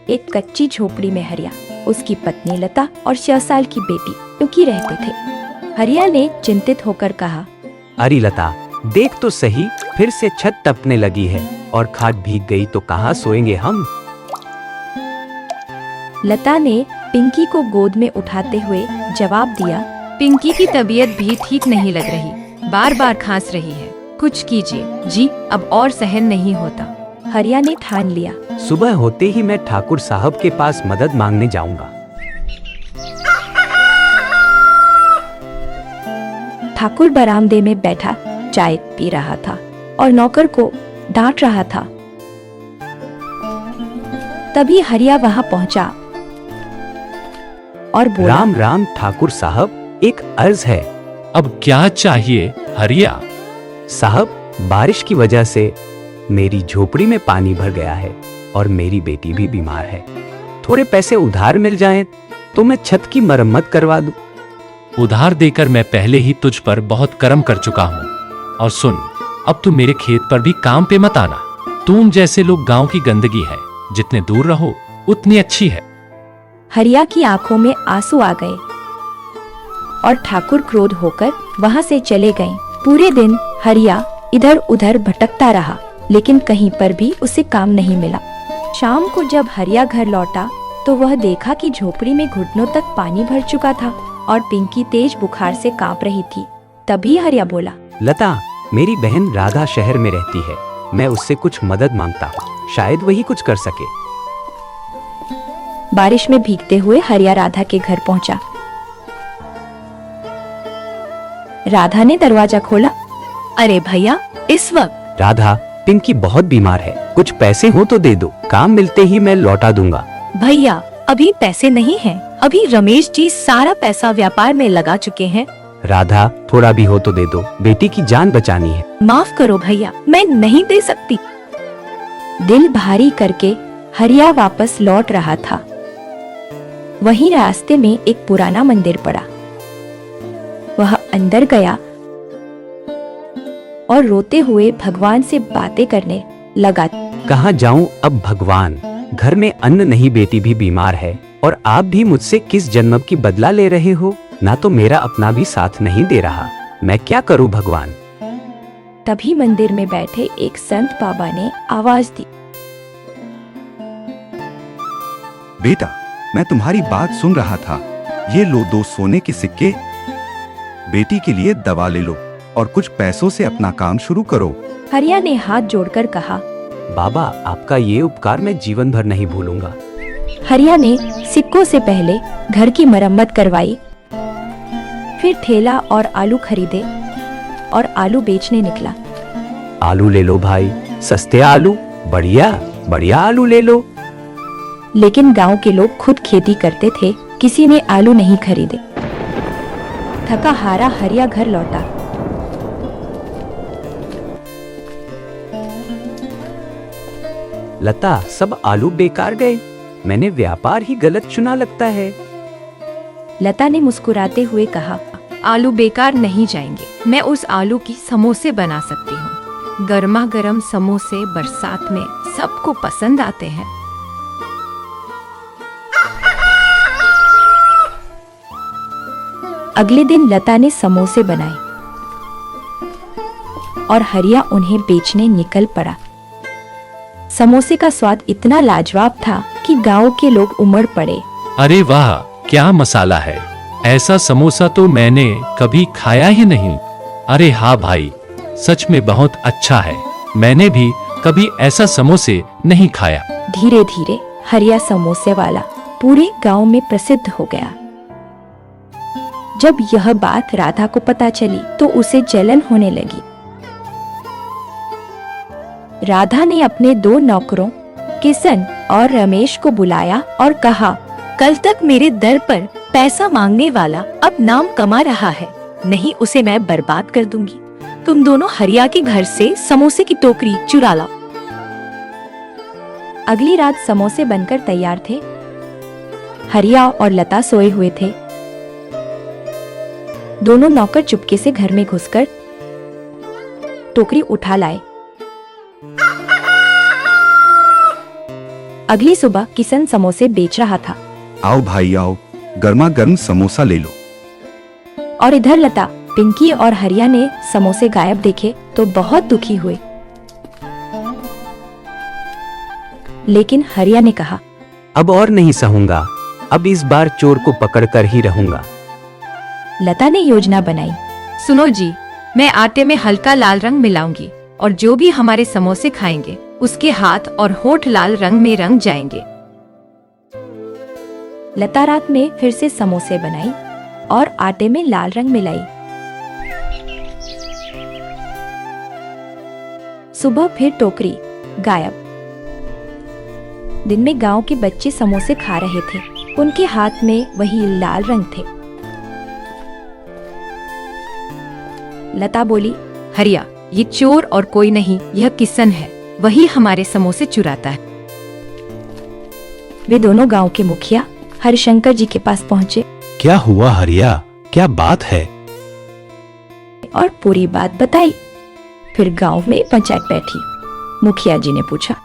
एक कच्ची झोपड़ी में हरिया, उसकी पत्नी लता और 6 साल की बेटी पिंकी रहते थे। हरिया ने चिंतित होकर कहा, अरे लता, देख तो सही, फिर से छत टपने लगी है और खाट भीग गई तो कहाँ सोएंगे हम। लता ने पिंकी को गोद में उठाते हुए जवाब दिया, पिंकी की तबीयत भी ठीक नहीं लग रही, बार बार खांस रही है, कुछ कीजिए जी, अब और सहन नहीं होता। हरिया ने ठान लिया, सुबह होते ही मैं ठाकुर साहब के पास मदद मांगने जाऊंगा। ठाकुर बरामदे में बैठा चाय पी रहा था और नौकर को डांट रहा था। तभी हरिया वहां पहुंचा और बोला, राम राम ठाकुर साहब, एक अर्ज है। अब क्या चाहिए हरिया? साहब, बारिश की वजह से मेरी झोपड़ी में पानी भर गया है और मेरी बेटी भी बीमार है। थोड़े पैसे उधार मिल जाएं तो मैं छत की मरम्मत करवा दूं। उधार देकर मैं पहले ही तुझ पर बहुत कर्म कर चुका हूँ। और सुन, अब तू मेरे खेत पर भी काम पे मत आना। तुम जैसे लोग गांव की गंदगी है, जितने दूर रहो उतनी अच्छी है। हरिया की आंखों में आंसू आ गए और ठाकुर क्रोध होकर वहां से चले गए। पूरे दिन हरिया इधर उधर भटकता रहा, लेकिन कहीं पर भी उसे काम नहीं मिला। शाम को जब हरिया घर लौटा तो वह देखा कि झोपड़ी में घुटनों तक पानी भर चुका था और पिंकी तेज बुखार से कांप रही थी। तभी हरिया बोला, लता, मेरी बहन राधा शहर में रहती है, मैं उससे कुछ मदद मांगता हूँ, शायद वही कुछ कर सके। बारिश में भीगते हुए हरिया राधा के घर पहुंचा। राधा ने दरवाजा खोला। अरे भैया, इस वक्त? राधा, पिंकी बहुत बीमार है, कुछ पैसे हो तो दे दो, काम मिलते ही मैं लौटा दूंगा। भैया, अभी पैसे नहीं हैं। अभी रमेश जी सारा पैसा व्यापार में लगा चुके हैं। राधा, थोड़ा भी हो तो दे दो, बेटी की जान बचानी है। माफ करो भैया, मैं नहीं दे सकती। दिल भारी करके हरिया वापस लौट रहा था। वहीं रास्ते में एक पुराना मंदिर पड़ा। वह अंदर गया और रोते हुए भगवान से बातें करने लगा। कहाँ जाऊँ अब भगवान, घर में अन्न नहीं, बेटी भी बीमार है और आप भी मुझसे किस जन्म की बदला ले रहे हो, ना तो मेरा अपना भी साथ नहीं दे रहा, मैं क्या करूं भगवान। तभी मंदिर में बैठे एक संत बाबा ने आवाज दी, बेटा, मैं तुम्हारी बात सुन रहा था, ये लो 2 सोने के सिक्के, बेटी के लिए दवा ले लो और कुछ पैसों से अपना काम शुरू करो। हरिया ने हाथ जोड़कर कहा, बाबा, आपका ये उपकार मैं जीवन भर नहीं भूलूंगा। हरिया ने सिक्कों से पहले घर की मरम्मत करवाई, फिर ठेला और आलू खरीदे और आलू बेचने निकला। आलू ले लो भाई, सस्ते आलू, बढ़िया बढ़िया आलू ले लो। लेकिन गांव के लोग खुद खेती करते थे, किसी ने आलू नहीं खरीदे। थका हारा हरिया घर लौटा। लता, सब आलू बेकार गए, मैंने व्यापार ही गलत चुना लगता है। लता ने मुस्कुराते हुए कहा, आलू बेकार नहीं जाएंगे, मैं उस आलू की समोसे बना सकती हूँ। गर्मा गर्म समोसे बरसात में सबको पसंद आते हैं। अगले दिन लता ने समोसे बनाए और हरिया उन्हें बेचने निकल पड़ा। समोसे का स्वाद इतना लाजवाब था कि गांव के लोग उमड़ पड़े। अरे वाह, क्या मसाला है, ऐसा समोसा तो मैंने कभी खाया ही नहीं। अरे हाँ भाई, सच में बहुत अच्छा है, मैंने भी कभी ऐसा समोसे नहीं खाया। धीरे धीरे हरिया समोसे वाला पूरे गांव में प्रसिद्ध हो गया। जब यह बात राधा को पता चली तो उसे जलन होने लगी। राधा ने अपने 2 नौकरों किशन और रमेश को बुलाया और कहा, कल तक मेरे दर पर पैसा मांगने वाला अब नाम कमा रहा है, नहीं उसे मैं बर्बाद कर दूंगी। तुम दोनों हरिया के घर से समोसे की टोकरी चुरा लाओ। अगली रात समोसे बनकर तैयार थे। हरिया और लता सोए हुए थे। दोनों नौकर चुपके से घर में घुसकर टोकरी उठा लाए। अगली सुबह किशन समोसे बेच रहा था आओ भाई आओ, गर्मा गर्म समोसा ले लो। और इधर लता, पिंकी और हरिया ने समोसे गायब देखे तो बहुत दुखी हुए। लेकिन हरिया ने कहा, अब और नहीं सहूंगा, अब इस बार चोर को पकड़कर ही रहूंगा। लता ने योजना बनाई। सुनो जी, मैं आटे में हल्का लाल रंग मिलाऊंगी और जो भी हमारे समोसे खाएंगे उसके हाथ और होठ लाल रंग में रंग जाएंगे। लता रात में फिर से समोसे बनाई और आटे में लाल रंग मिलाई। सुबह फिर टोकरी गायब। दिन में गांव के बच्चे समोसे खा रहे थे, उनके हाथ में वही लाल रंग थे। लता बोली, हरिया, ये चोर और कोई नहीं, यह किशन है, वही हमारे समोसे चुराता है। वे दोनों गांव के मुखिया हरिशंकर जी के पास पहुंचे क्या हुआ हरिया, क्या बात है? और पूरी बात बताई। फिर गांव में पंचायत बैठी। मुखिया जी ने पूछा,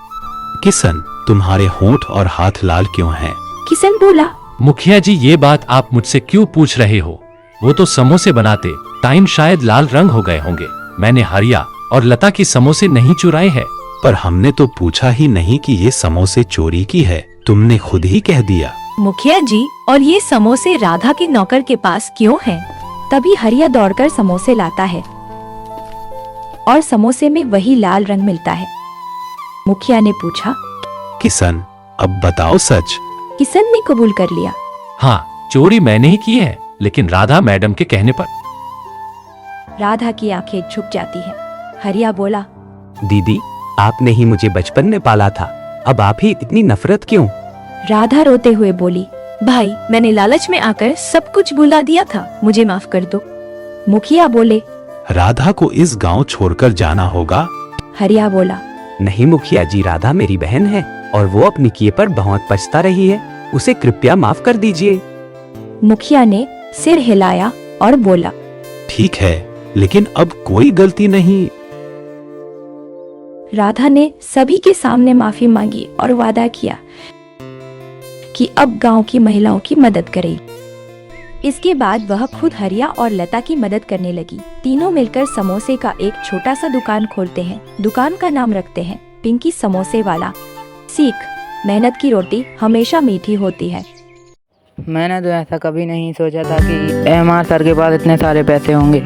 किशन, तुम्हारे होंठ और हाथ लाल क्यों हैं? किशन बोला, मुखिया जी, ये बात आप मुझसे क्यों पूछ रहे हो? वो तो समोसे बनाते टाइम शायद लाल रंग हो गए होंगे। मैंने हरिया और लता की समोसे नहीं चुराए हैं। पर हमने तो पूछा ही नहीं कि ये समोसे चोरी की है, तुमने खुद ही कह दिया। मुखिया जी, और ये समोसे राधा के नौकर के पास क्यों हैं? तभी हरिया दौड़कर समोसे लाता है और समोसे में वही लाल रंग मिलता है। मुखिया ने पूछा, किशन, अब बताओ सच। किशन ने कबूल कर लिया। हाँ, चोरी मैंने ही की है, लेकिन राधा मैडम के कहने पर। राधा की आंखें झुक जाती हैं। हरिया बोला, दीदी, आपने ही मुझे बचपन में पाला था, अब आप ही इतनी नफरत क्यों? राधा रोते हुए बोली, भाई, मैंने लालच में आकर सब कुछ भुला दिया था, मुझे माफ कर दो। मुखिया बोले, राधा को इस गांव छोड़कर जाना होगा। हरिया बोला, नहीं मुखिया जी, राधा मेरी बहन है और वो अपने किए पर बहुत पछता रही है, उसे कृपया माफ कर दीजिए। मुखिया ने सिर हिलाया और बोला, ठीक है, लेकिन अब कोई गलती नहीं। राधा ने सभी के सामने माफी मांगी और वादा किया कि अब गांव की महिलाओं की मदद करेगी। इसके बाद वह खुद हरिया और लता की मदद करने लगी। तीनों मिलकर समोसे का एक छोटा सा दुकान खोलते हैं। दुकान का नाम रखते हैं पिंकी समोसे वाला। सीख, मेहनत की रोटी हमेशा मीठी होती है। मैंने तो ऐसा कभी नहीं सोचा था कि एमआर सर के पास इतने सारे पैसे होंगे।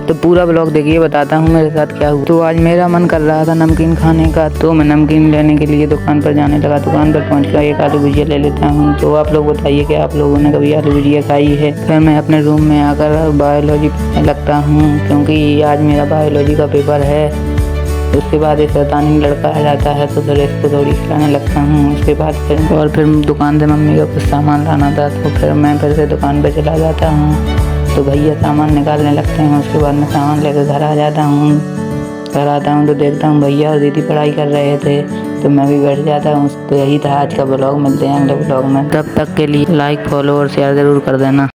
तो पूरा ब्लॉग देखिए, बताता हूँ मेरे साथ क्या हुआ। तो आज मेरा मन कर रहा था नमकीन खाने का, तो मैं नमकीन लेने के लिए दुकान पर जाने लगा। दुकान पर पहुँचकर एक आलू भुजिया ले लेता हूँ। तो आप लोग बताइए कि आप लोगों ने कभी आलू भुजिया खाई है? फिर मैं अपने रूम में आकर बायोलॉजी पढ़ने लगता हूँ, क्योंकि आज मेरा बायोलॉजी का पेपर है। उसके बाद एक शैतानी लड़का आ जाता है, तो फिर इसको थोड़ी खिलाने लगता हूँ। उसके बाद फिर दुकान से मम्मी का कुछ सामान लाना था, तो फिर मैं फिर से दुकान पर चला जाता हूँ। तो भैया सामान निकालने लगते हैं। उसके बाद मैं सामान लेकर घर आ जाता हूँ। घर आता हूँ तो देखता हूँ भैया और दीदी पढ़ाई कर रहे थे, तो मैं भी बैठ जाता हूँ। तो यही था आज का ब्लॉग। मिलते हैं अगले ब्लॉग में, तब तक के लिए लाइक, फॉलो और शेयर ज़रूर कर देना।